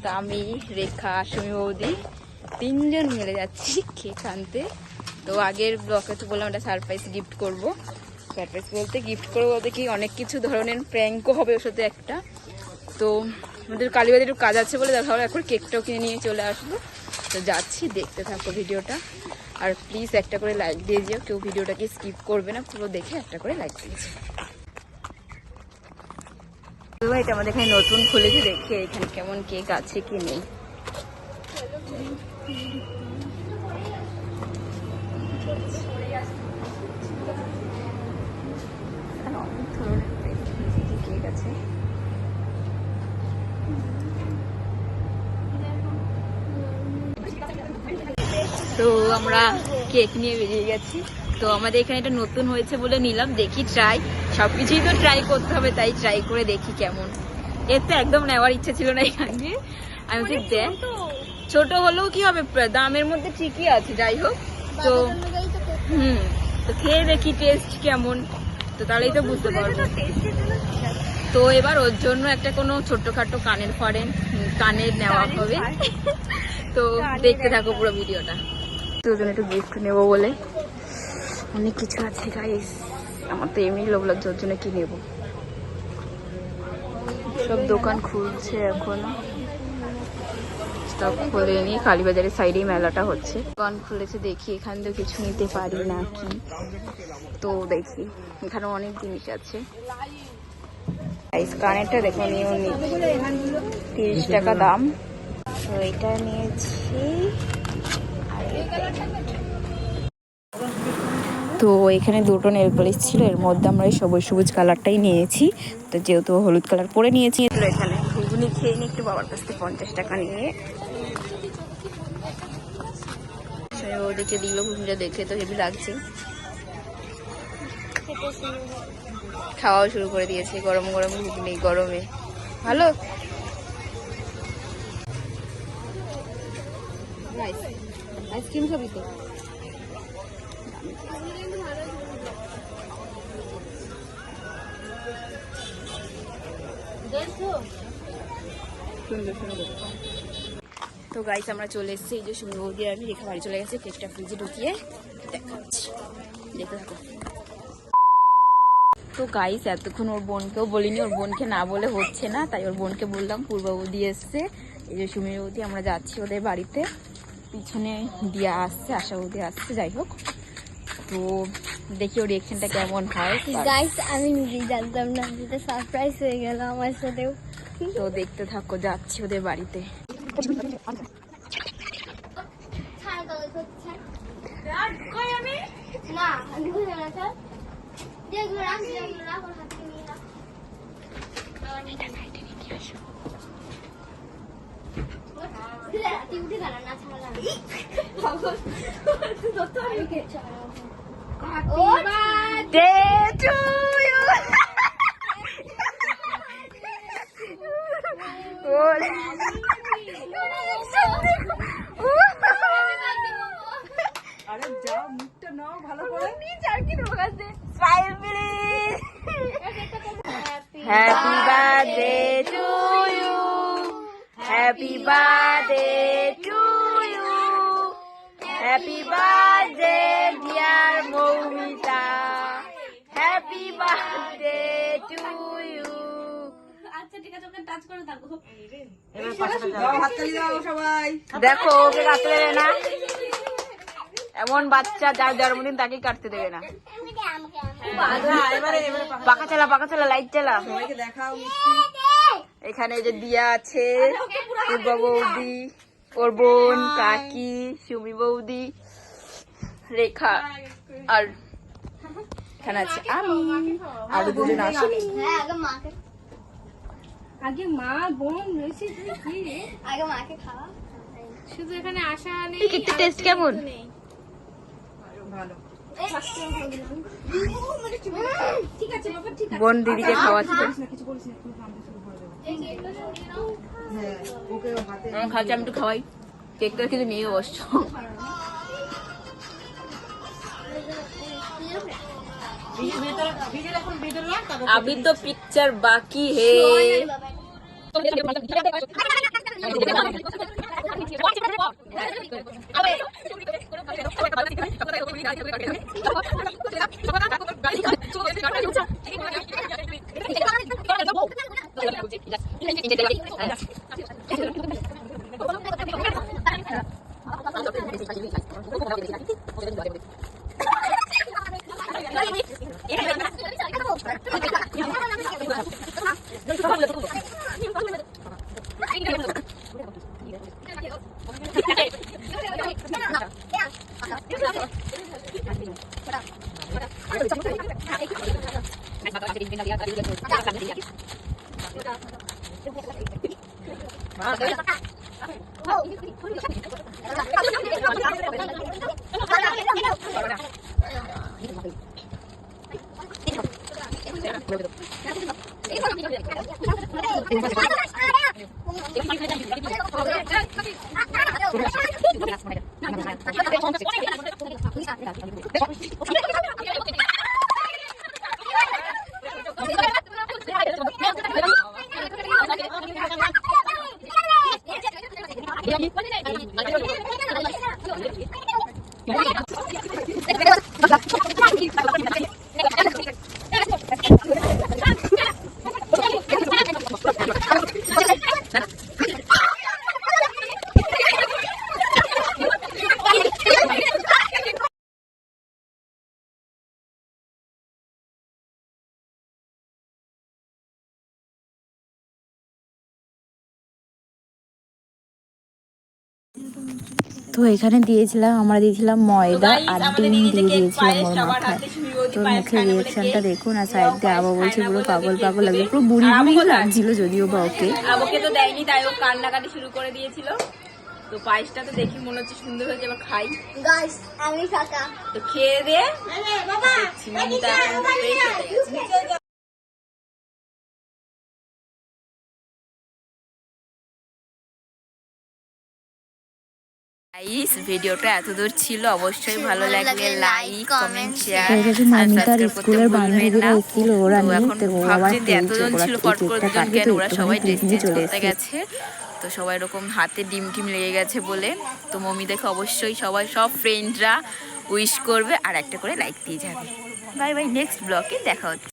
তা আমি, রেখা, সুমি বৌদি তিনজন মিলে যাচ্ছি কেক আনতে। তো আগের ব্লকে তো বললাম একটা সারপ্রাইজ গিফট করব। সারপ্রাইজ বলতে গিফট করবো বলতে কি অনেক কিছু ধরনের প্র্যাঙ্কও হবে ওর সাথে একটা। তো আমাদের কালীবাজারে একটু কাজ আছে বলে দেখা হলো, এখন কেকটাও কিনে নিয়ে চলে আসবো। তো যাচ্ছি, দেখতে থাকো ভিডিওটা। আর প্লিজ একটা করে লাইক দিয়ে দিও, কেউ ভিডিওটাকে স্কিপ করবে না, পুরো দেখে একটা করে লাইক দিয়েছে। এটা আমাদের এখানে নতুন খুলেছে, দেখে এখানে কেমন কেক আছে কি নেই। অনেক ধরনের কেক আছে। তো আমরা কেক নিয়ে বেরিয়ে গেছি। তো আমাদের এখানে এটা নতুন হয়েছে বলে নিলাম, দেখি ট্রাই, সবকিছুই তো ট্রাই করতে হবে, তাই ট্রাই করে দেখি কেমন। এর তো একদম নেওয়ার ইচ্ছে ছিল না এখানে, আমি ঠিক দেখ ছোট হলেও কি হবে, দামের মধ্যে ঠিকই আছে, যাই হোক। তো তো খেয়ে দেখি টেস্ট কেমন, তো তাহলেই তো বুঝতে পারবো। তো এবার ওর জন্য একটা কোনো ছোট্টখাটো কানের নেওয়া হবে। তো দেখতে থাকো পুরো ভিডিওটা। তোর জন্য একটু গিফট নেবো বলে অনেক কিছু আছে গাইস, আমার তো এমনি লোভ লাগছে, ওর জন্য কি নেবো। সব দোকান খুলছে এখনো, সব খোলেনি, কালীবাজারের সাইডেই মেলাটা হচ্ছে। দোকান খুলেছে, দেখি এখান থেকে কিছু নিতে পারি নাকি। তো দেখি, এখানে অনেক জিনিস আছে। কানেরটা দেখো, নিয়েও নিচ্ছি, 30 টাকা দাম। তো এটা নিয়েছি। তো এখানে দুটো নেল পলিশ ছিল, এর মধ্যে আমরা এই সবুজ সবুজ কালারটাই নিয়েছি। তো যেহেতু হলুদ কালার পরে নিয়েছি, তো এখানে ঘুগনি খেয়ে নিই একটু, বাবার কাছ থেকে 50 টাকা নিয়ে। ওদিকে দিল ঘুগনিটা, দেখে তো হেভি লাগছে। খাওয়াও শুরু করে দিয়েছে, গরম গরম ঘুগনি, গরমে ভালো। আইসক্রিম খাবি তো? তো গাইস আমরা চলে এসেছি, এই যে সুমি বৌদি আর আমি, রেখা বাড়ি চলে গেছে, কেকটা ফ্রিজে ঢুকিয়ে দেখাচ্ছি, দেখতে থাকো। তো গাইস এতক্ষণ ওর বোনকেও বলিনি, ওর বোনকে না বলে হচ্ছে না, তাই ওর বোনকে বললাম। পূর্ব বৌদি এসছে, এই যে সুমি বৌদি, আমরা যাচ্ছি ওদের বাড়িতে। পিছনে দিয়া আসছে, আশা বৌদি আসছে, যাই হোক। তো দেখি ওর রিঅ্যাকশনটা কেমন হয়। গাইস আমি নিজেই জানতাম না, যেটা সারপ্রাইজ হয়ে গেল আমার সাথেও। তো দেখতে থাকো, যাচ্ছি ওদের বাড়িতে। আরে যাও, মুখটা নাও ভালো করে। Happy birthday to you, happy birthday to you, happy birthday dear Moumita, happy birthday to you. আচ্ছা ঠিক আছে, ওকে টাচ করে থাকো। হাততালি দাও সবাই। দেখো ওকে কাটতে দেবে না, এমন বাচ্চা যার জন্মদিন তাকে কাটতে দেবে না। পাকা চালা, লাইট চালা। সবাইকে দেখাও। এখানে যে দিয়া আছে, পূর্ব বৌদি, ওর বোন, কাকি, সুমি বৌদি, রেখা, আর এখানে আছে আমি, আরো দুজন আসেনি। আগে মা বোন রয়েছে, আগে মাকে খাওয়া, শুধু এখানে আসা নেই। কেকটা টেস্ট কেমন? ভালো। ঠিক আছে বাবা, ঠিক আছে। বোন দিদিকে খাওয়াচ্ছে। কিছু বলিস না, তুমি কামড়ে শুরু করে দেবো। হ্যাঁ, ওকে হাতে খাচ্ছি, আমি একটু খাওয়াই। কেকটা কিন্তু নিয়ে বসছো। अभी तो पिक्चर बाकी है। তো এখানে দিয়েছিলাম, আমরা দিয়েছিলাম ময়দা আর ডিম দিয়ে দিয়েছিলাম ওর মাথায়। তোর মুখের রিয়েকশনটা দেখুন, আর সাইড দিয়ে আবার বলছে পুরো পাগল পাগল লাগছে, পুরো বুড়ি বুড়ি লাগছিল যদিও বা ওকে। আবুকে তো দেয়নি, তাই ও কান্নাকাটি শুরু করে দিয়েছিল। তো পায়েসটা তো দেখি মনে হচ্ছে সুন্দর হয়েছে, এবার খাই। আমি ফাঁকা তো খেয়ে দিয়ে দেখছি মনটা এখন fresh হয়ে গেছে। গাইস, ভিডিওটা এতদূর ছিল, অবশ্যই ভালো লাগলে লাইক কমেন্ট শেয়ার মামিতার স্কুলের বান্ধবীরা এসেছিল, ওরা নিয়ে তো আবার এতজন ছিল ফট করে দুজন কেন, ওরা সবাই ড্রেস চেঞ্জ করতে গেছে। তো সবাই এরকম হাতে ডিম টিম লেগে গেছে বলে, তো মমি দেখে অবশ্যই সবাই সব ফ্রেন্ডরা উইশ করবে আর একটা করে লাইক দিয়ে যাবে। বাই বাই, নেক্সট ব্লগে দেখা হচ্ছে।